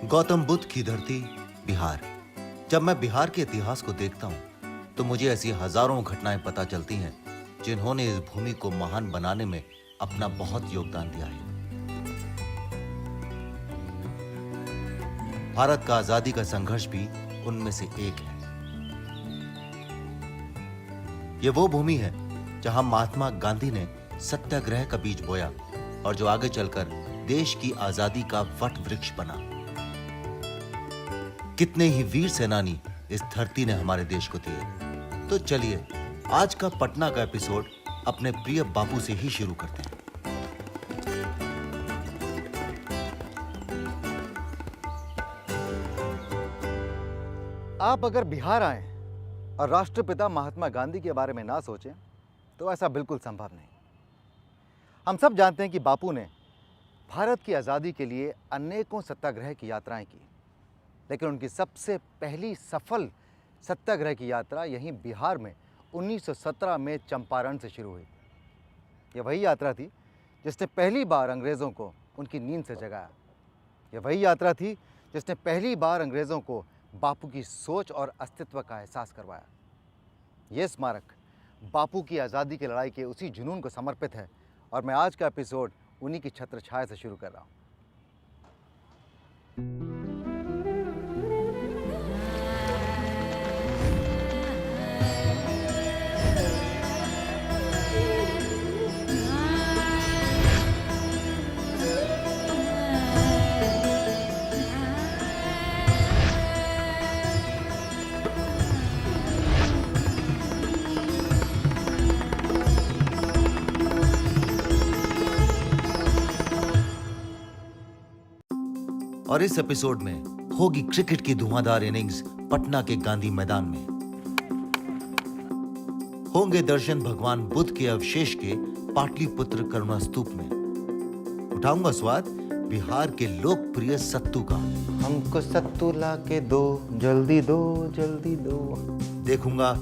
गौतम बुद्ध की धरती बिहार। जब मैं बिहार के इतिहास को देखता हूं तो मुझे ऐसी हजारों घटनाएं पता चलती हैं जिन्होंने इस भूमि को महान बनाने में अपना बहुत योगदान दिया है। भारत का आजादी का संघर्ष भी उनमें से एक है। यह वो भूमि है जहां महात्मा गांधी ने सत्याग्रह का बीज बोया और जो आगे चलकर देश की आजादी का वट वृक्ष बना। कितने ही वीर सेनानी इस धरती ने हमारे देश को दिए। तो चलिए आज का पटना का एपिसोड अपने प्रिय बापू से ही शुरू करते हैं। आप अगर बिहार आए और राष्ट्रपिता महात्मा गांधी के बारे में ना सोचें तो ऐसा बिल्कुल संभव नहीं। हम सब जानते हैं कि बापू ने भारत की आज़ादी के लिए अनेकों सत्याग्रह की यात्राएं की, लेकिन उनकी सबसे पहली सफल सत्याग्रह की यात्रा यहीं बिहार में 1917 में चंपारण से शुरू हुई। यह वही यात्रा थी जिसने पहली बार अंग्रेज़ों को उनकी नींद से जगाया। यह वही यात्रा थी जिसने पहली बार अंग्रेज़ों को बापू की सोच और अस्तित्व का एहसास करवाया। ये स्मारक बापू की आज़ादी की लड़ाई के उसी जुनून को समर्पित है और मैं आज का एपिसोड उन्हीं की छत्र छाया से शुरू कर रहा हूँ। और इस एपिसोड में होगी क्रिकेट की धुआंधार इनिंग्स पटना के गांधी मैदान में। होंगे दर्शन भगवान बुद्ध के अवशेष के पाटलिपुत्र करुणा स्तूप में। उठाऊंगा स्वाद बिहार के लोकप्रिय सत्तू का। हमको सत्तू ला के दो, जल्दी दो, जल्दी दो। देखूंगा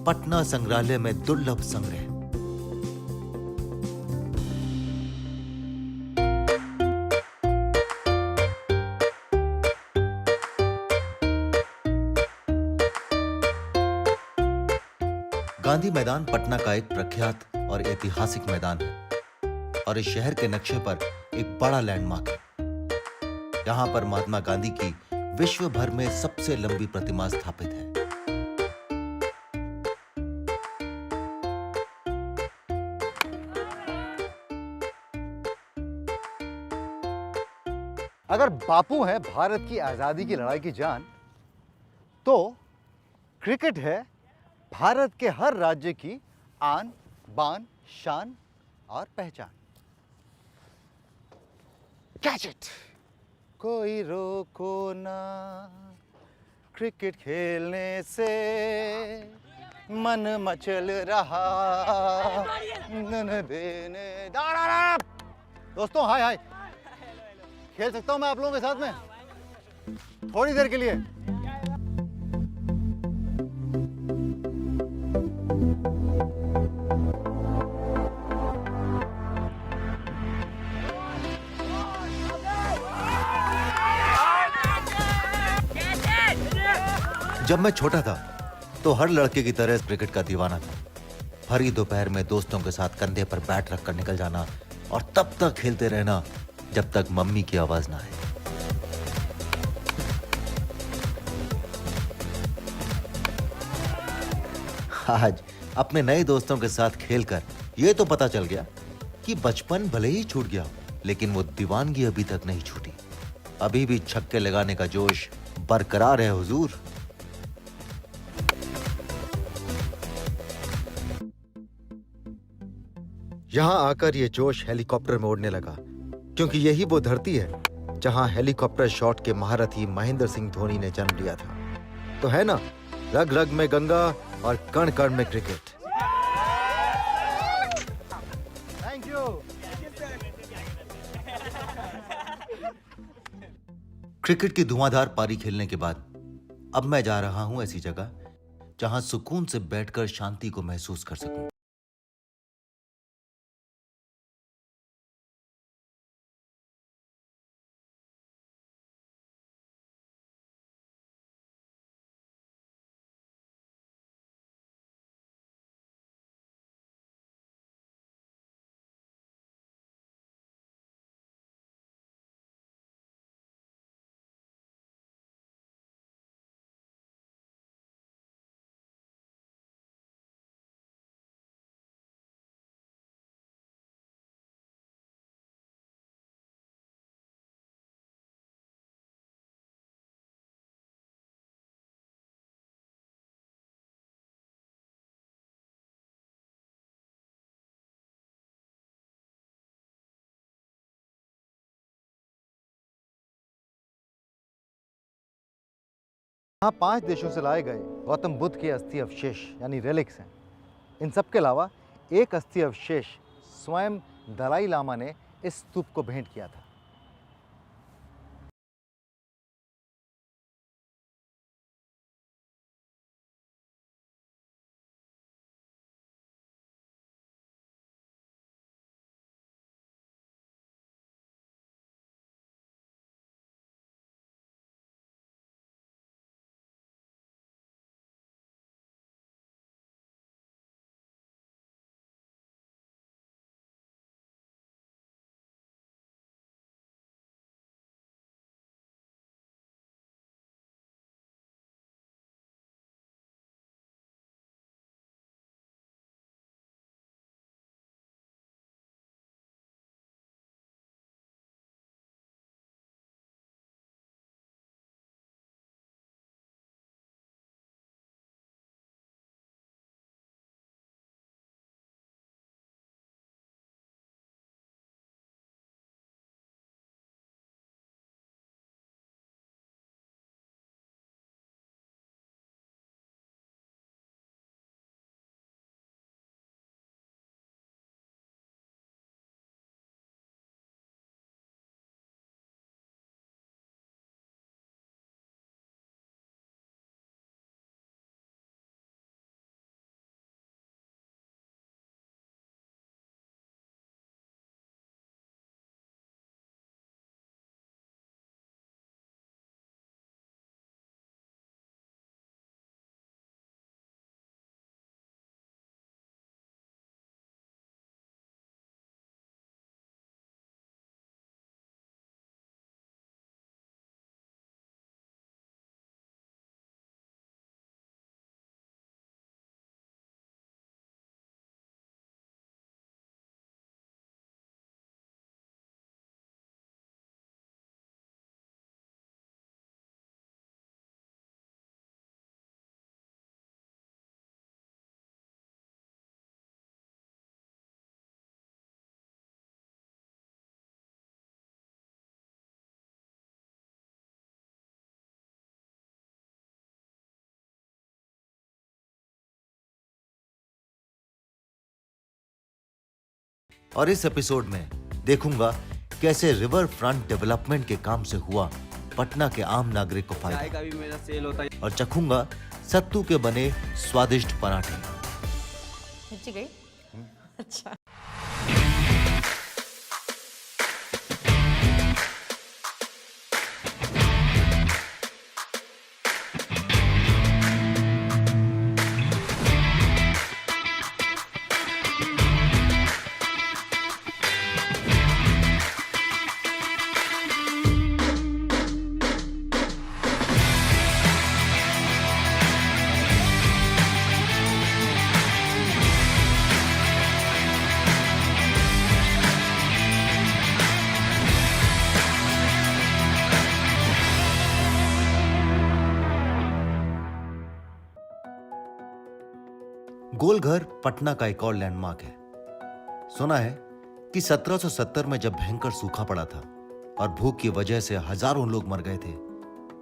पटना संग्रहालय में दुर्लभ संग्रह। गांधी मैदान पटना का एक प्रख्यात और ऐतिहासिक मैदान है और इस शहर के नक्शे पर एक बड़ा लैंडमार्क है। यहां पर महात्मा गांधी की विश्व भर में सबसे लंबी प्रतिमा स्थापित है। अगर बापू है भारत की आज़ादी की लड़ाई की जान, तो क्रिकेट है भारत के हर राज्य की आन बान शान और पहचान। Catch it. कोई रोको ना क्रिकेट खेलने से, मन मचल रहा नन देने। दोस्तों हाय हाय, खेल सकता हूं मैं आप लोगों के साथ में थोड़ी देर के लिए? जब मैं छोटा था तो हर लड़के की तरह क्रिकेट का दीवाना था। भरी दोपहर में दोस्तों के साथ कंधे पर बैट रखकर निकल जाना और तब तक खेलते रहना जब तक मम्मी की आवाज ना आए। आज अपने नए दोस्तों के साथ खेलकर यह तो पता चल गया कि बचपन भले ही छूट गया लेकिन वो दीवानगी अभी तक नहीं छूटी। अभी भी छक्के लगाने का जोश बरकरार है हुजूर। यहां आकर यह जोश हेलीकॉप्टर में उड़ने लगा, क्योंकि यही वो धरती है जहां हेलीकॉप्टर शॉट के महारथी महेंद्र सिंह धोनी ने जन्म लिया था। तो है ना, रग रग में गंगा और कण कण में क्रिकेट। Thank you. क्रिकेट की धुआंधार पारी खेलने के बाद अब मैं जा रहा हूं ऐसी जगह जहां सुकून से बैठकर शांति को महसूस कर सकूं। यहाँ 5 देशों से लाए गए गौतम बुद्ध के अस्थि अवशेष यानी रेलिक्स हैं। इन सब के अलावा एक अस्थि अवशेष स्वयं दलाई लामा ने इस स्तूप को भेंट किया था। और इस एपिसोड में देखूंगा कैसे रिवर फ्रंट डेवलपमेंट के काम से हुआ पटना के आम नागरिक को चाय फायदा, का भी मेरा सेल होता है। और चखूंगा सत्तू के बने स्वादिष्ट पराठे। मिर्ची गई? अच्छा। गोलघर पटना का एक और लैंडमार्क है। सुना है कि 1770 में जब भयंकर सूखा पड़ा था और भूख की वजह से हजारों लोग मर गए थे,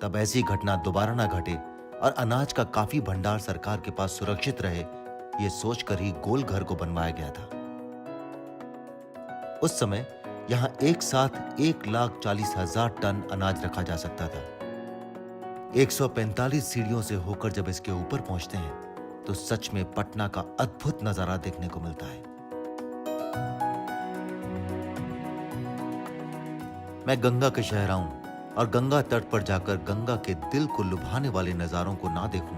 तब ऐसी घटना दोबारा ना घटे और अनाज का काफी भंडार सरकार के पास सुरक्षित रहे, ये सोचकर ही गोलघर को बनवाया गया था। उस समय यहां एक साथ 1,40,000 टन अनाज रखा जा सकता था। 145 सीढ़ियों से होकर जब इसके ऊपर पहुंचते हैं तो सच में पटना का अद्भुत नजारा देखने को मिलता है। मैं गंगा के शहर आऊं और गंगा तट पर जाकर गंगा के दिल को लुभाने वाले नजारों को ना देखूं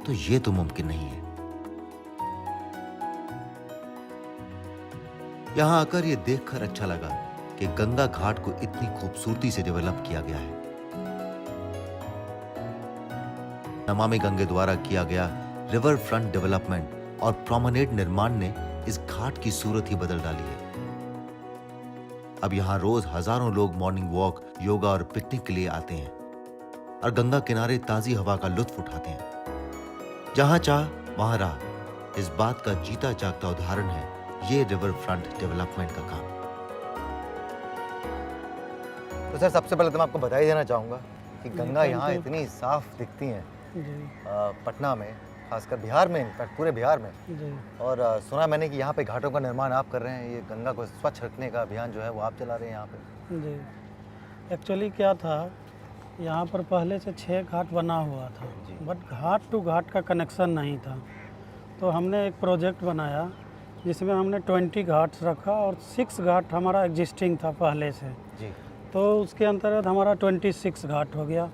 तो ये तो मुमकिन नहीं है। यहां आकर ये देखकर अच्छा लगा कि गंगा घाट को इतनी खूबसूरती से डेवलप किया गया है। नमामि गंगे द्वारा किया गया रिवर फ्रंट डेवलपमेंट और प्रोमेनेड निर्माण ने इस घाट की सूरत ही बदल डाली है। अब यहां रोज हजारों लोग मॉर्निंग वॉक, योगा और पिकनिक के लिए आते हैं और गंगा किनारे ताजी हवा का लुत्फ उठाते हैं। जहां चाह वहां राह, इस बात का जीता जागता उदाहरण है ये रिवर फ्रंट डेवलपमेंट का काम। तो सर, सबसे पहले तो मैं आपको बधाई देना चाहूँगा कि गंगा यहाँ इतनी साफ दिखती हैं जी पटना में, खासकर बिहार में, इनफैक्ट पूरे बिहार में। जी और सुना मैंने कि यहाँ पे घाटों का निर्माण आप कर रहे हैं, ये गंगा को स्वच्छ रखने का अभियान जो है वो आप चला रहे हैं यहाँ पे। जी। एक्चुअली क्या था, यहाँ पर पहले से 6 घाट बना हुआ था, जी। बट घाट टू घाट का कनेक्शन नहीं था। तो हमने एक प्रोजेक्ट बनाया जिसमें हमने 20 घाट्स रखा और 6 घाट हमारा एग्जिस्टिंग था पहले से, जी तो उसके अंतर्गत हमारा 26 घाट हो गया।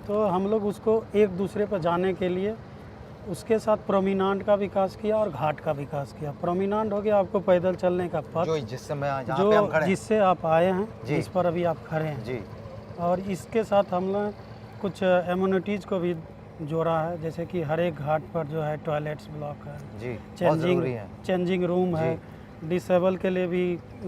तो हम लोग उसको एक दूसरे पर जाने के लिए उसके साथ प्रोमिनांड का विकास किया और घाट का विकास किया। प्रोमिनांड हो गया आपको पैदल चलने का पथ, जो जिस समय जहाँ पे हम खड़े जो हैं। जिससे आप आए हैं, जी। जिस पर अभी आप खड़े हैं। जी और इसके साथ हम लोग कुछ एम्यूनिटीज़ को भी जोड़ा है, जैसे कि हर एक घाट पर जो है टॉयलेट्स ब्लॉक है, जी बहुत ज़रूरी है। चेंजिंग रूम है, डिसेबल के लिए भी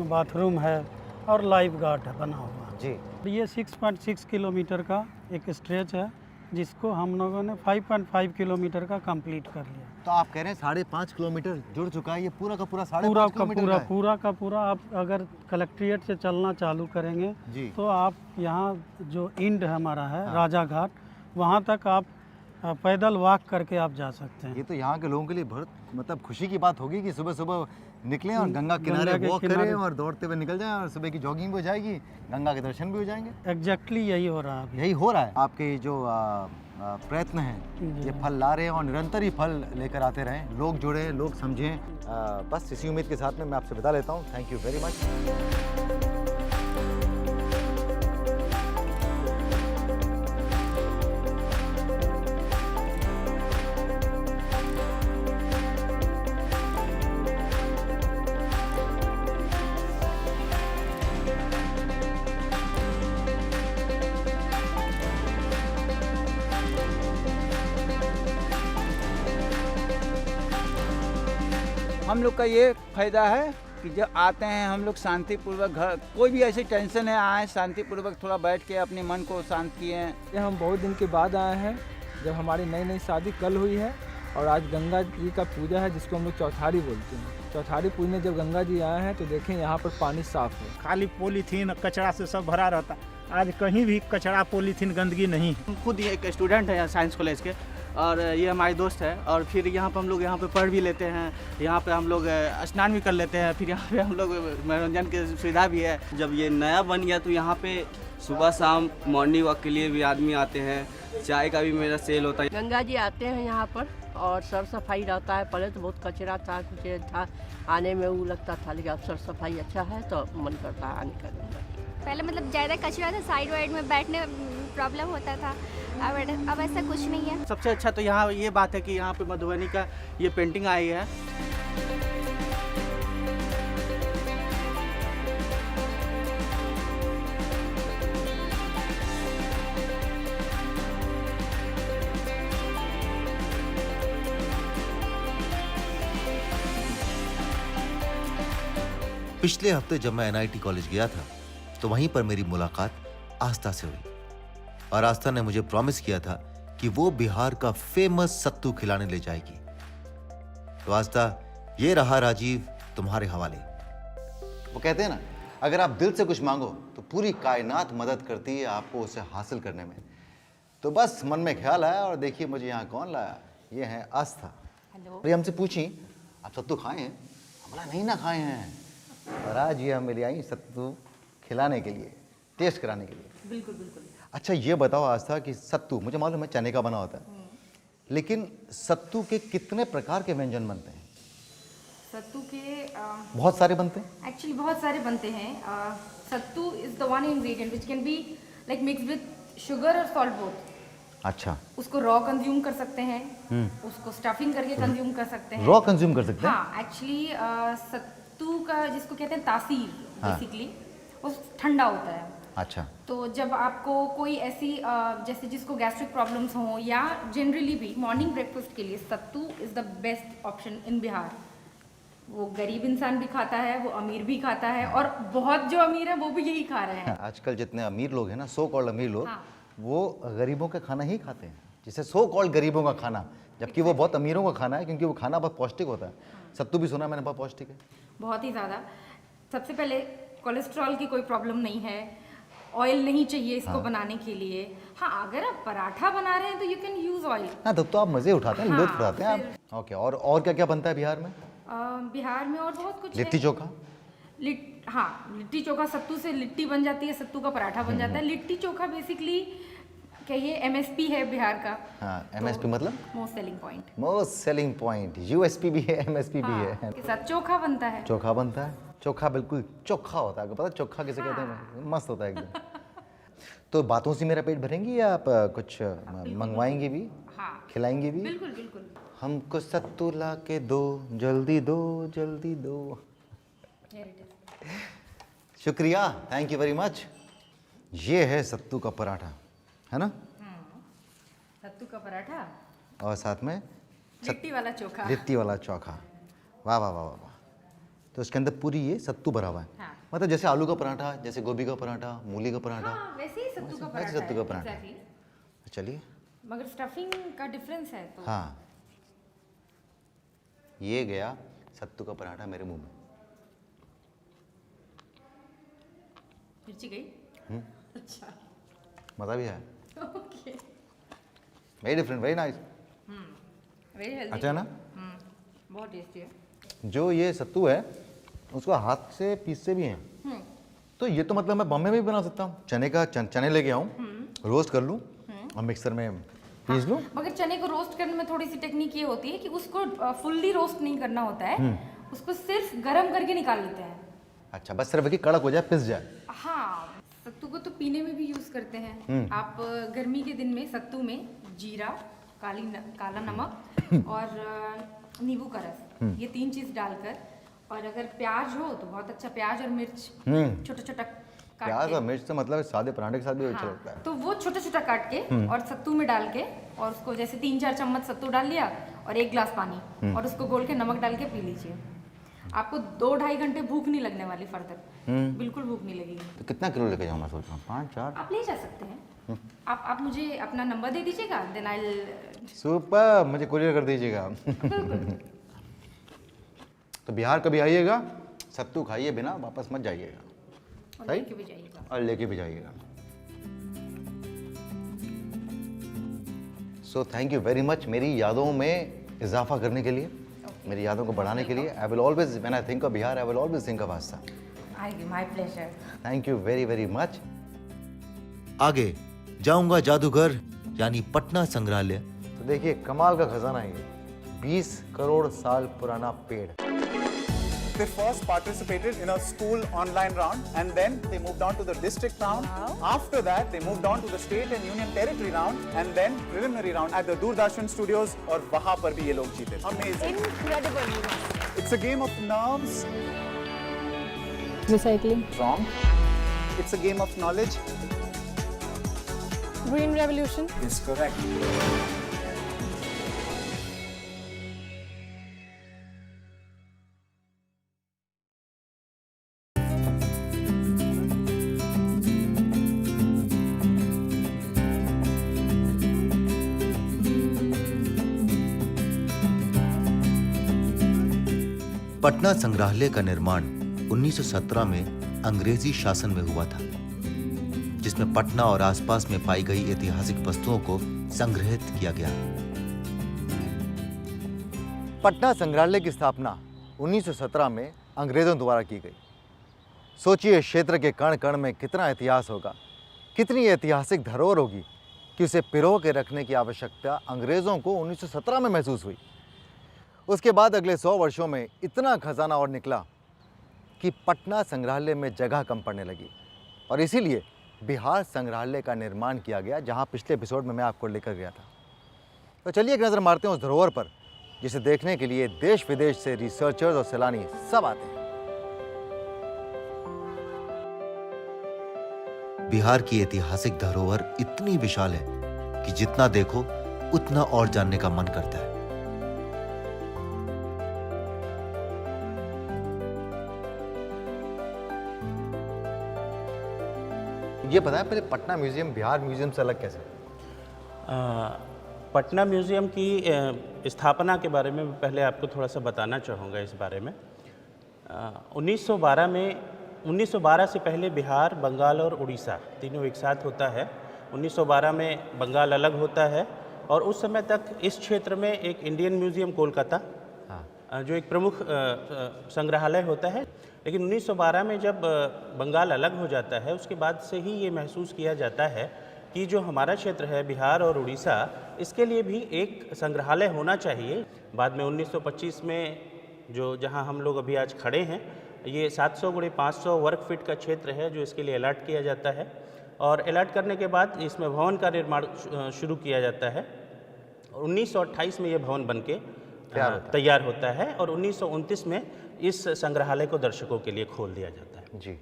बाथरूम है और लाइफ गार्ड है बना हुआ। जी ये 6.6 किलोमीटर का एक स्ट्रेच है जिसको हम लोगों ने 5.5 किलोमीटर का कंप्लीट कर लिया। तो आप कह रहे हैं 5.5 किलोमीटर जुड़ चुका है, ये पूरा का पूरा 5.5 पूरा का किलोमीटर पूरा है? पूरा का पूरा आप अगर कलेक्ट्रेट से चलना चालू करेंगे जी। तो आप यहाँ जो इंड हमारा है राजा घाट, वहाँ तक आप पैदल वॉक करके आप जा सकते हैं। ये तो यहाँ के लोगों के लिए बहुत मतलब खुशी की बात होगी कि सुबह सुबह निकलें और गंगा किनारे गंगा के वॉक किनारे। करें और दौड़ते हुए निकल जाएं और सुबह की जॉगिंग भी हो जाएगी, गंगा के दर्शन भी हो जाएंगे। एग्जैक्टली यही हो रहा है अभी। यही हो रहा है। आपके ये जो प्रयत्न हैं जी। ये फल ला रहे हैं और निरंतर ही फल लेकर आते रहें, लोग जुड़े, लोग समझें। बस इसी उम्मीद के साथ में मैं आपसे विदा लेता हूँ। Thank you very much. हम लोग का ये फायदा है कि जब आते हैं हम लोग शांतिपूर्वक, घर कोई भी ऐसी टेंशन है आए शांतिपूर्वक थोड़ा बैठ के अपने मन को शांत किए हैं। ये हम बहुत दिन के बाद आए हैं, जब हमारी नई नई शादी कल हुई है और आज गंगा जी का पूजा है जिसको हम लोग चौथारी बोलते हैं। चौथारी पूजने जब गंगा जी आए हैं तो देखें यहाँ पर पानी साफ है। खाली पॉलीथीन कचरा से सब भरा रहता, आज कहीं भी कचरा पॉलीथीन गंदगी नहीं। हम खुद ही एक स्टूडेंट हैं यहाँ साइंस कॉलेज के, और ये हमारे दोस्त है। और फिर यहाँ पे हम लोग यहाँ पे पढ़ भी लेते हैं, यहाँ पे हम लोग स्नान भी कर लेते हैं, फिर यहाँ पे हम लोग मनोरंजन की सुविधा भी है। जब ये नया बन गया तो यहाँ पे सुबह शाम मॉर्निंग वॉक के लिए भी आदमी आते हैं, चाय का भी मेरा सेल होता है। गंगा जी आते हैं यहाँ पर और सर सफाई रहता है। पहले तो बहुत कचरा था, कुछ था, आने में वो लगता था, लेकिन अब सर सफाई अच्छा है तो मन करता है आने का। पहले मतलब ज़्यादा कचरा था, साइड वाइड में बैठने प्रॉब्लम होता था, अब ऐसा कुछ नहीं है। सबसे अच्छा तो यहाँ ये बात है कि यहाँ पे मधुबनी का ये पेंटिंग आई है। पिछले हफ्ते जब मैं एनआईटी कॉलेज गया था तो वहीं पर मेरी मुलाकात आस्था से हुई और आस्था ने मुझे प्रॉमिस किया था कि वो बिहार का फेमस सत्तू खिलाने ले जाएगी। तो आस्था, ये रहा राजीव तुम्हारे हवाले। वो कहते हैं ना, अगर आप दिल से कुछ मांगो तो पूरी कायनात मदद करती है आपको उसे हासिल करने में। तो बस मन में ख्याल आया और देखिए मुझे यहाँ कौन लाया, ये है आस्था। हेलो। ये हमसे पूछी आप सत्तू खाए हैं? हमला नहीं ना खाए हैं, और आज ये हम ले आई सत्तू खिलाने के लिए, टेस्ट कराने के लिए। बिल्कुल बिल्कुल। अच्छा ये बताओ आस्था कि सत्तू मुझे मालूम है चने का बना होता है, लेकिन सत्तू के कितने प्रकार के व्यंजन बनते हैं? सत्तू के बहुत सारे बनते हैं। एक्चुअली बहुत सारे बनते हैं। Sattu is the one ingredient which can be like mix with sugar और सॉल्ट बोथ। अच्छा, उसको रॉ कंज्यूम कर सकते हैं, उसको स्टफिंग करके कंज्यूम कर सकते हैं। रॉ कंज्यूम कर सकते हैं? हाँ, एक्चुअली सत्तू का जिसको कहते हैं तासीर, हाँ। बेसिकली वो ठंडा होता है। अच्छा, तो जब आपको कोई ऐसी जैसे जिसको गैस्ट्रिक प्रॉब्लम्स हों या जनरली भी मॉर्निंग ब्रेकफास्ट के लिए sattu is the best option in Bihar. वो गरीब इंसान भी खाता है, वो अमीर भी खाता है, और बहुत जो अमीर है वो भी यही खा रहे हैं। आजकल जितने अमीर लोग हैं ना, सो कॉल्ड अमीर लोग, हाँ। वो गरीबों का खाना ही खाते हैं, जिसे सो कॉल्ड गरीबों का खाना, जबकि वो बहुत अमीरों का खाना है क्योंकि वो खाना बहुत पौष्टिक होता है। सत्तू भी सुना मैंने बहुत पौष्टिक है। बहुत ही ज़्यादा। सबसे पहले कोलेस्ट्रॉल की कोई प्रॉब्लम नहीं है, ऑयल नहीं चाहिए इसको बनाने के लिए। हाँ, अगर आप पराठा बना रहे हैं तो यू कैन यूज़ ऑयल। हाँ, तब तो आप मज़े उठाते हैं, लुत्फ उठाते हैं आप। ओके, और क्या क्या बनता है बिहार में? बिहार में और बहुत कुछ लिट्टी चोखा? हाँ, लिट्टी चोखा, सत्तू से लिट्टी बन जाती है, सत्तू का पराठा बन जाता है। लिट्टी चोखा बेसिकली कहिए MSP है बिहार का। हाँ, MSP मतलब most selling point. Most selling point, USP भी है, MSP भी है। के साथ चोखा बनता है। चोखा बनता है, चोखा बिल्कुल चोखा होता है, पता है चोखा किसे कहते हैं? मस्त होता है एकदम। तो बातों से मेरा पेट भरेंगी या आप कुछ मंगवाएंगी भी? हाँ, खिलाएंगी भी? बिल्कुल बिल्कुल। हमको सत्तू ला के दो, जल्दी दो, जल्दी दो। शुक्रिया, थैंक यू वेरी मच। ये है सत्तू का पराठा, है ना? सत्तू का पराठा और साथ में लिट्टी वाला चोखा। लिट्टी वाला चोखा। वाह वाह वाह वाह। तो इसके अंदर पूरी ये सत्तू भरा हुआ है। हाँ। मतलब जैसे आलू का पराठा, जैसे गोभी का पराठा, मूली का पराठा। हाँ, वैसे ही सत्तू का वैसे पराठा सत्तू का है, पराठा। exactly। चलिए। मगर स्टफिंग का डिफरेंस है तो। हाँ, ये गया सत्तू का पराठा मेरे मुंह में। मिर्ची गई? अच्छा, मज़ा भी है। Okay, very different, very nice. Very healthy. अच्छा है ना? बहुत टेस्टी है। जो ये सत्तू है उसको हाथ से पीसते भी हैं। तो ये तो मतलब मैं बॉम्बे में भी बना सकता हूँ। चने लेके आऊँ, रोस्ट कर लूँ और मिक्सर में पीस लूँ। मगर चने को रोस्ट करने में थोड़ी सी टेक्निक ये होती है कि उसको फुल्ली रोस्ट नहीं करना होता है, उसको सिर्फ गरम करके निकाल लेते हैं। अच्छा, बस सिर्फ कि कड़क हो जाए, पिस जाए। हाँ, सत्तू को तो पीने में भी यूज करते हैं। आप गर्मी के दिन में सत्तू में जीरा, काला नमक और नींबू का रस, ये 3 चीज डालकर, और अगर प्याज हो तो बहुत अच्छा, प्याज और मिर्च छोटा छोटा काट प्याज के, और मिर्च तो मतलब सादे पराठे के साथ भी अच्छा हाँ, लगता है। तो वो छोटा छोटा काट के और सत्तू में डाल के, और उसको जैसे 3-4 चम्मच सत्तू डाल लिया और 1 ग्लास पानी, और उसको घोल के नमक डाल के पी लीजिए। आपको 2-2.5 घंटे भूख नहीं लगने वाली फर्दर, बिल्कुल भूख नहीं लगेगी। तो कितना किलो लेके जाऊँ मैं सोच रहा हूँ? 5-4? आप ले जा सकते हैं। आप मुझे अपना नंबर दे दीजिएगा, देन आई सुपर, मुझे कुरियर कर दीजिएगा। तो बिहार कभी आइएगा, सत्तू खाइए बिना वापस मत जाइएगा, और लेके भी जाइएगा। और लेके भी जाइएगा। So thank you very much मेरी यादों में इजाफा करने के लिए, मेरी यादों को बढ़ाने के लिए। I will always, when I think of Bihar, I will always think of Aastha. My pleasure. Thank you very very much. आगे जाऊंगा जादूगर यानी पटना संग्रहालय। तो देखिए कमाल का खजाना है ये, 20 करोड़ साल पुराना पेड़। They first participated in a school online round, and then they moved on to the district round. After that, they moved on to the state and union territory round, and then preliminary round at the Doordarshan Studios. और वहाँ पर भी ये लोग जीते। Amazing. Incredible. It's a game of nerves. Recycling. Wrong. It's a game of knowledge. Green Revolution. Is correct. Patna संग्रहालय का निर्माण 1917 में अंग्रेजी शासन में हुआ था, जिसमें पटना और आसपास में पाई गई ऐतिहासिक वस्तुओं को संग्रहित किया गया। पटना संग्रहालय की स्थापना 1917 में अंग्रेजों द्वारा की गई। सोचिए क्षेत्र के कण कण में कितना इतिहास होगा, कितनी ऐतिहासिक धरोहर होगी कि उसे पिरो के रखने की आवश्यकता अंग्रेजों को 1917 में महसूस हुई। उसके बाद अगले 100 वर्षों में इतना खजाना और निकला कि पटना संग्रहालय में जगह कम पड़ने लगी, और इसीलिए बिहार संग्रहालय का निर्माण किया गया, जहां पिछले एपिसोड में मैं आपको लेकर गया था। तो चलिए एक नज़र मारते हैं उस धरोहर पर, जिसे देखने के लिए देश विदेश से रिसर्चर्स और सैलानी सब आते हैं। बिहार की ऐतिहासिक धरोहर इतनी विशाल है कि जितना देखो उतना और जानने का मन करता है। ये बताएं पहले, पटना म्यूजियम बिहार म्यूजियम से अलग कैसे? पटना म्यूजियम की स्थापना के बारे में पहले आपको थोड़ा सा बताना चाहूँगा। इस बारे में 1912 में 1912 से पहले बिहार, बंगाल और उड़ीसा तीनों एक साथ होता है। 1912 में बंगाल अलग होता है और उस समय तक इस क्षेत्र में एक इंडियन म्यूज़ियम कोलकाता जो एक प्रमुख संग्रहालय होता है। लेकिन 1912 में जब बंगाल अलग हो जाता है उसके बाद से ही ये महसूस किया जाता है कि जो हमारा क्षेत्र है बिहार और उड़ीसा, इसके लिए भी एक संग्रहालय होना चाहिए। बाद में 1925 में जो जहां हम लोग अभी आज खड़े हैं, ये 700 × 500 वर्ग फीट का क्षेत्र है जो इसके लिए अलॉट किया जाता है और अलॉट करने के बाद इसमें भवन का निर्माण शुरू किया जाता है। 1928 में ये भवन बनके तैयार होता है और 1929 में इस संग्रहालय को दर्शकों के लिए खोल दिया जाता है। जी,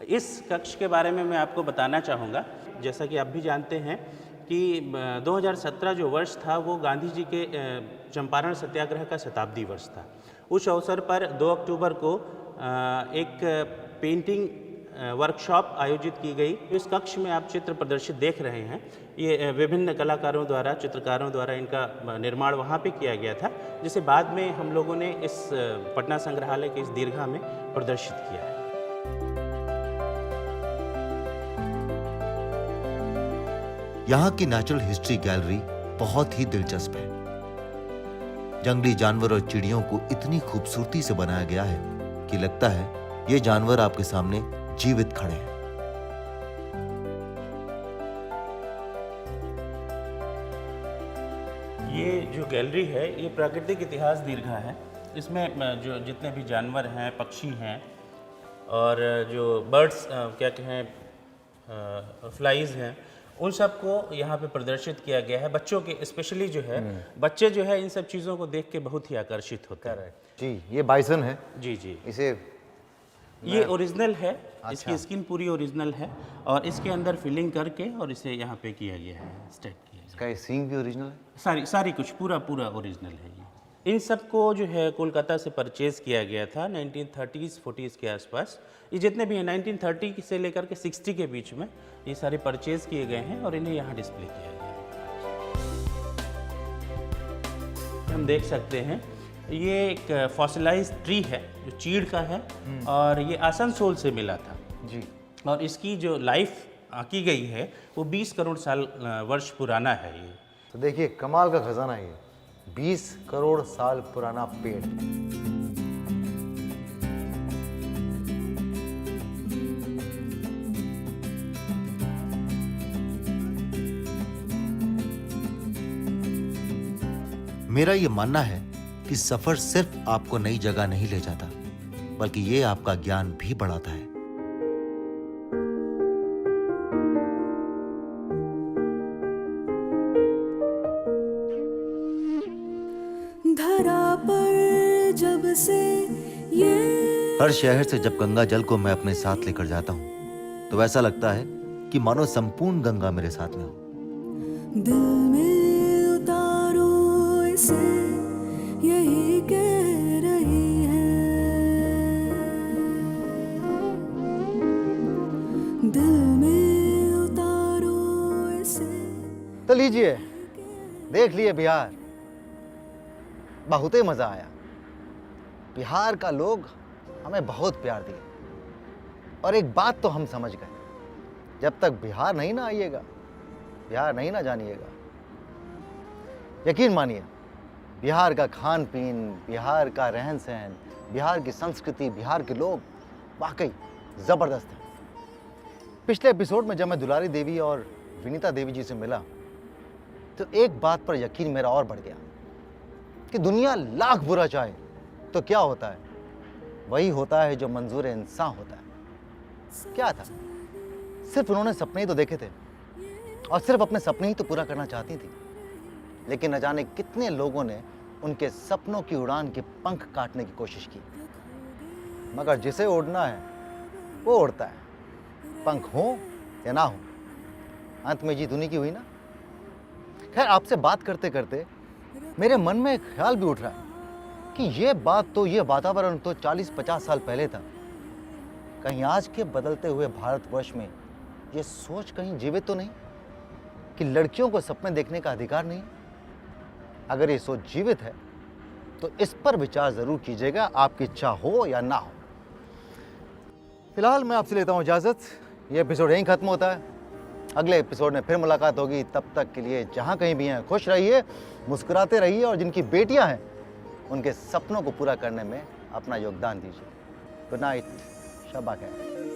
इस कक्ष के बारे में मैं आपको बताना चाहूँगा। जैसा कि आप भी जानते हैं कि 2017 जो वर्ष था वो गांधी जी के चंपारण सत्याग्रह का शताब्दी वर्ष था। उस अवसर पर 2 अक्टूबर को एक पेंटिंग वर्कशॉप आयोजित की गई। इस कक्ष में आप चित्र प्रदर्शित देख रहे हैं, ये विभिन्न कलाकारों द्वारा, चित्रकारों द्वारा इनका निर्माण वहाँ पे किया गया था, जिसे बाद में हम लोगों ने इस पटना संग्रहालय के इस दीर्घा में प्रदर्शित किया है। यहाँ की नेचुरल हिस्ट्री गैलरी बहुत ही दिलचस्प है। जंगली जानवर और चिड़ियों को इतनी खूबसूरती से बनाया गया है कि लगता है ये जानवर आपके सामने जीवित खड़े हैं। ये जो गैलरी है ये प्राकृतिक इतिहास दीर्घा है। इसमें जो जितने भी जानवर हैं, पक्षी हैं और जो बर्ड्स क्या कहें फ्लाइज हैं, उन सब को यहाँ पे प्रदर्शित किया गया है। बच्चों के स्पेशली जो है बच्चे जो है इन सब चीज़ों को देख के बहुत ही आकर्षित होते हैं। जी, ये बाइसन है। जी जी, इसे ये ओरिजिनल है। इसकी स्किन पूरी ओरिजिनल है और इसके अंदर फिलिंग करके और इसे यहाँ पे किया गया है, स्टेप किया गया। इसका सींग भी ओरिजिनल है? सारी कुछ पूरा ओरिजिनल है ये। इन सब को जो है कोलकाता से परचेज़ किया गया था 1930s 40s के आसपास। ये जितने भी हैं 1930 से लेकर के 60 के बीच में ये सारे परचेज़ किए गए हैं और इन्हें यहाँ डिस्प्ले किया गया है। हम देख सकते हैं ये एक फॉसिलाइज ट्री है जो चीड़ का है और ये आसनसोल से मिला था जी। और इसकी जो लाइफ आंकी गई है वो 20 करोड़ साल वर्ष पुराना है। ये तो देखिए कमाल का खजाना है ये, 20 करोड़ साल पुराना पेड़। मेरा ये मानना है कि सफर सिर्फ आपको नई जगह नहीं ले जाता, बल्कि ये आपका ज्ञान भी बढ़ाता है। धरा पर जब से ये हर शहर से जब गंगा जल को मैं अपने साथ लेकर जाता हूँ तो ऐसा लगता है कि मानो संपूर्ण गंगा मेरे साथ में हो। दिल में उतारो इसे, यही कह रही है। दिल में उतारो इसे। तो लीजिए, देख लिए बिहार, बहुत ही मजा आया। बिहार का लोग हमें बहुत प्यार दिए और एक बात तो हम समझ गए, जब तक बिहार नहीं ना आइएगा, बिहार नहीं ना जानिएगा। यकीन मानिए, बिहार का खान पीन, बिहार का रहन सहन, बिहार की संस्कृति, बिहार के लोग वाकई ज़बरदस्त हैं। पिछले एपिसोड में जब मैं दुलारी देवी और विनीता देवी जी से मिला तो एक बात पर यकीन मेरा और बढ़ गया कि दुनिया लाख बुरा चाहे तो क्या होता है, वही होता है जो मंजूर इंसान होता है। क्या था, सिर्फ उन्होंने सपने ही तो देखे थे और सिर्फ अपने सपने ही तो पूरा करना चाहती थी, लेकिन न जाने कितने लोगों ने उनके सपनों की उड़ान के पंख काटने की कोशिश की। मगर जिसे उड़ना है वो उड़ता है, पंख हो या ना हो, अंत में जीत उन्हीं की हुई ना। खैर, आपसे बात करते करते मेरे मन में एक ख्याल भी उठ रहा है कि ये वातावरण तो 40-50 साल पहले था। कहीं आज के बदलते हुए भारतवर्ष में ये सोच कहीं जीवित तो नहीं कि लड़कियों को सपने देखने का अधिकार नहीं? अगर ये सोच जीवित है तो इस पर विचार जरूर कीजिएगा, आपकी इच्छा हो या ना हो। फिलहाल मैं आपसे लेता हूँ इजाज़त। ये एपिसोड यहीं ख़त्म होता है। अगले एपिसोड में फिर मुलाकात होगी। तब तक के लिए जहाँ कहीं भी हैं खुश रहिए, मुस्कुराते रहिए और जिनकी बेटियाँ हैं उनके सपनों को पूरा करने में अपना योगदान दीजिए। गुड नाइट, शब खैर।